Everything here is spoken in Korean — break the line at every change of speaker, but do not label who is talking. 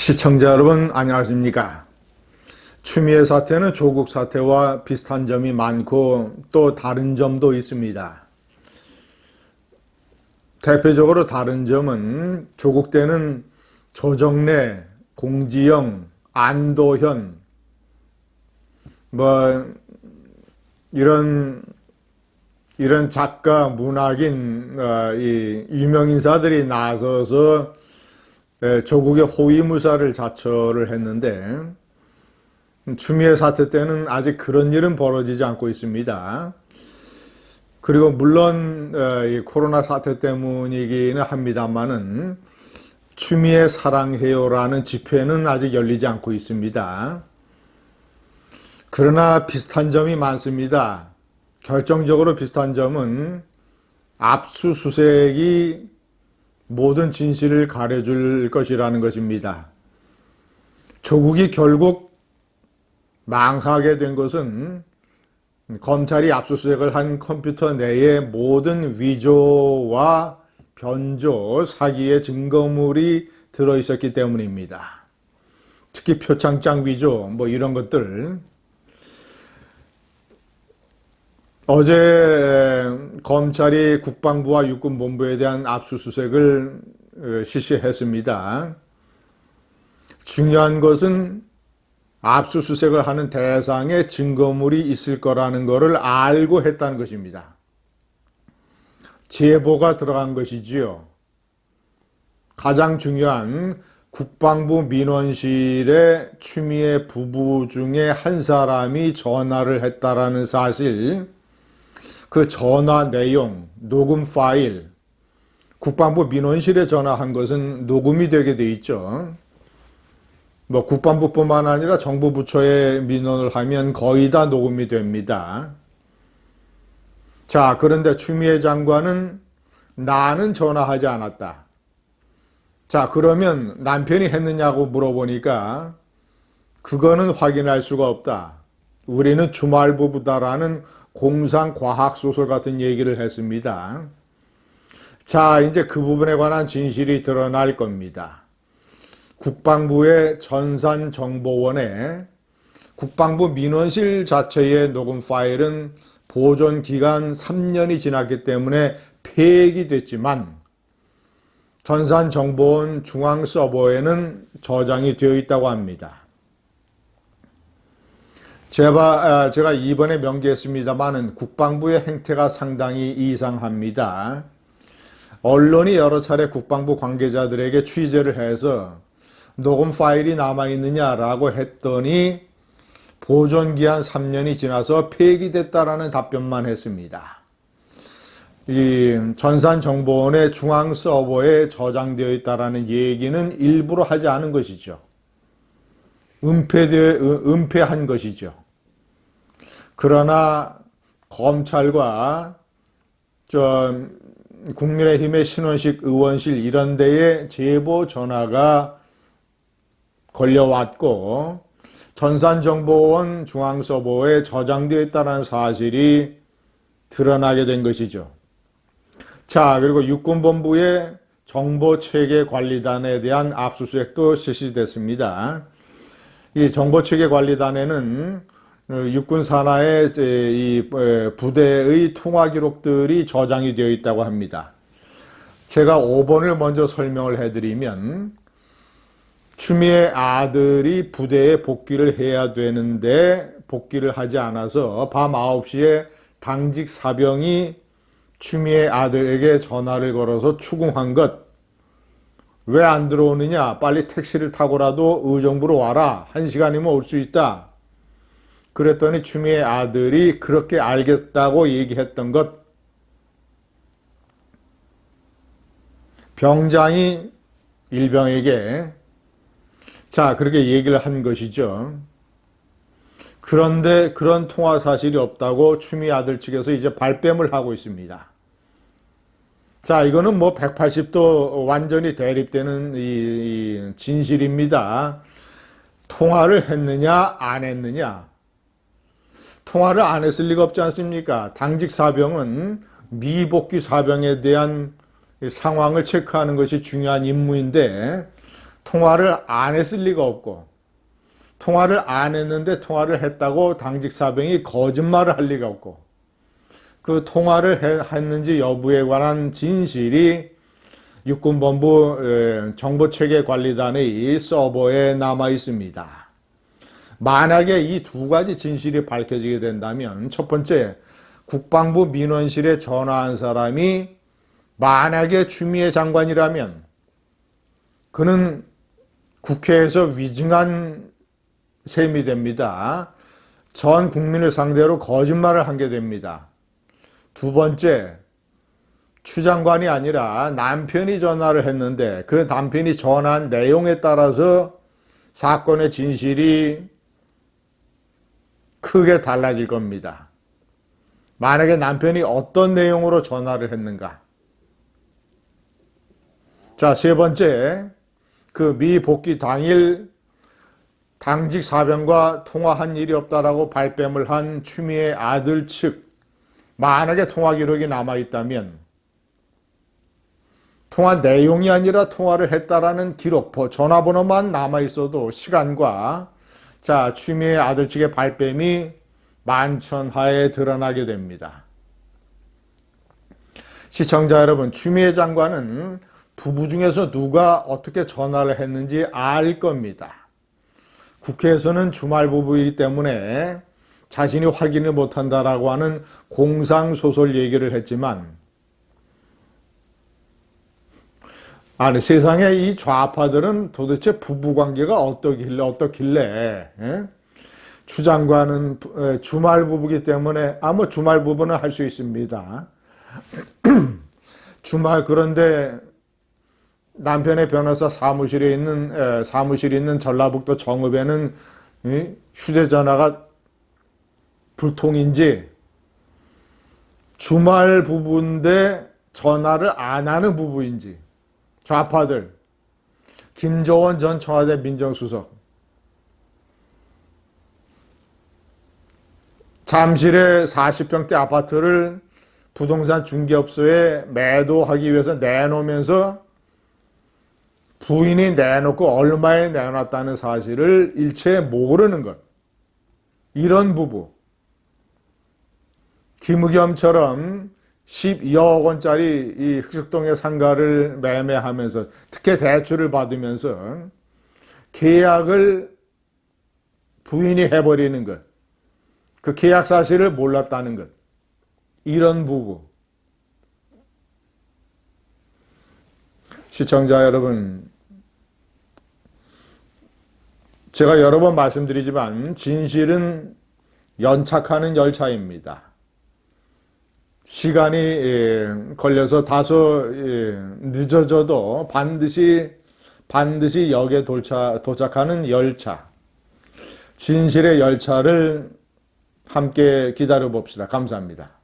시청자 여러분 안녕하십니까? 추미애 사태는 조국 사태와 비슷한 점이 많고 또 다른 점도 있습니다. 대표적으로 다른 점은 조국 때는 조정래, 공지영, 안도현 이런 작가, 문학인 이 유명 인사들이 나서서 조국의 호위무사를 자처를 했는데 추미애 사태 때는 아직 그런 일은 벌어지지 않고 있습니다. 그리고 물론 이 코로나 사태 때문이기는 합니다만은 추미애 사랑해요라는 집회는 아직 열리지 않고 있습니다. 그러나 비슷한 점이 많습니다. 결정적으로 비슷한 점은 압수수색이 모든 진실을 가려줄 것이라는 것입니다. 조국이 결국 망하게 된 것은 검찰이 압수수색을 한 컴퓨터 내에 모든 위조와 변조, 사기의 증거물이 들어있었기 때문입니다. 특히 표창장 위조, 이런 것들. 어제 검찰이 국방부와 육군본부에 대한 압수수색을 실시했습니다. 중요한 것은 압수수색을 하는 대상에 증거물이 있을 거라는 것을 알고 했다는 것입니다. 제보가 들어간 것이지요. 가장 중요한 국방부 민원실에 추미애 부부 중에 한 사람이 전화를 했다라는 사실, 그 전화 내용, 녹음 파일, 국방부 민원실에 전화한 것은 녹음이 되게 돼 있죠. 국방부뿐만 아니라 정부 부처에 민원을 하면 거의 다 녹음이 됩니다. 자, 그런데 추미애 장관은 나는 전화하지 않았다. 자, 그러면 남편이 했느냐고 물어보니까 그거는 확인할 수가 없다. 우리는 주말부부다라는 공상과학소설 같은 얘기를 했습니다. 자, 이제 그 부분에 관한 진실이 드러날 겁니다. 국방부의 전산정보원에 국방부 민원실 자체의 녹음 파일은 보존 기간 3년이 지났기 때문에 폐기됐지만 전산정보원 중앙 서버에는 저장이 되어 있다고 합니다. 제가 이번에 명기했습니다마는 국방부의 행태가 상당히 이상합니다. 언론이 여러 차례 국방부 관계자들에게 취재를 해서 녹음 파일이 남아있느냐라고 했더니 보존기한 3년이 지나서 폐기됐다라는 답변만 했습니다. 이 전산정보원의 중앙 서버에 저장되어 있다라는 얘기는 일부러 하지 않은 것이죠. 은폐한 것이죠. 그러나 검찰과 국민의힘의 신원식 의원실 이런 데에 제보 전화가 걸려왔고 전산정보원 중앙서버에 저장되어 있다는 사실이 드러나게 된 것이죠. 자, 그리고 육군본부의 정보체계관리단에 대한 압수수색도 실시됐습니다. 이 정보체계관리단에는 육군 산하의 이 부대의 통화 기록들이 저장이 되어 있다고 합니다. 제가 5번을 먼저 설명을 해드리면 추미애 아들이 부대에 복귀를 해야 되는데 복귀를 하지 않아서 밤 9시에 당직 사병이 추미애 아들에게 전화를 걸어서 추궁한 것. 왜 안 들어오느냐? 빨리 택시를 타고라도 의정부로 와라. 1시간이면 올 수 있다. 그랬더니 추미애 아들이 그렇게 알겠다고 얘기했던 것. 병장이 일병에게 그렇게 얘기를 한 것이죠. 그런데 그런 통화 사실이 없다고 추미애 아들 측에서 이제 발뺌을 하고 있습니다. 자, 이거는 180도 완전히 대립되는 이 진실입니다. 통화를 했느냐, 안 했느냐. 통화를 안 했을 리가 없지 않습니까? 당직 사병은 미복귀 사병에 대한 상황을 체크하는 것이 중요한 임무인데 통화를 안 했을 리가 없고, 통화를 안 했는데 통화를 했다고 당직 사병이 거짓말을 할 리가 없고, 그 통화를 했는지 여부에 관한 진실이 육군본부 정보체계관리단의 서버에 남아 있습니다. 만약에 이 두 가지 진실이 밝혀지게 된다면, 첫 번째, 국방부 민원실에 전화한 사람이 만약에 추미애 장관이라면 그는 국회에서 위증한 셈이 됩니다. 전 국민을 상대로 거짓말을 한 게 됩니다. 두 번째, 추 장관이 아니라 남편이 전화를 했는데 그 남편이 전화한 내용에 따라서 사건의 진실이 크게 달라질 겁니다. 만약에 남편이 어떤 내용으로 전화를 했는가? 자, 세 번째, 그 미 복귀 당일 당직 사병과 통화한 일이 없다라고 발뺌을 한 추미애 아들 측, 만약에 통화 기록이 남아있다면 통화 내용이 아니라 통화를 했다라는 기록, 전화번호만 남아있어도 시간과 자, 추미애 아들 측의 발뺌이 만천하에 드러나게 됩니다. 시청자 여러분, 추미애 장관은 부부 중에서 누가 어떻게 전화를 했는지 알 겁니다. 국회에서는 주말 부부이기 때문에 자신이 확인을 못한다라고 하는 공상소설 얘기를 했지만, 아니, 세상에 이 좌파들은 도대체 부부관계가 어떻길래 추 장관은 주말 부부이기 때문에, 뭐 주말 부부는 할 수 있습니다. 그런데 남편의 변호사 사무실에 있는 전라북도 정읍에는 휴대전화가 불통인지, 주말 부부인데 전화를 안 하는 부부인지, 좌파들, 김조원 전 청와대 민정수석, 잠실의 40평대 아파트를 부동산 중개업소에 매도하기 위해서 내놓으면서 부인이 내놓고 얼마에 내놨다는 사실을 일체 모르는 것. 이런 부부. 김의겸처럼 12억 원짜리 이 흑석동의 상가를 매매하면서 특혜 대출을 받으면서 계약을 부인이 해버리는 것. 그 계약 사실을 몰랐다는 것. 이런 부부. 시청자 여러분, 제가 여러 번 말씀드리지만 진실은 연착하는 열차입니다. 시간이 걸려서 다소 늦어져도 반드시 역에 도착하는 열차. 진실의 열차를 함께 기다려 봅시다. 감사합니다.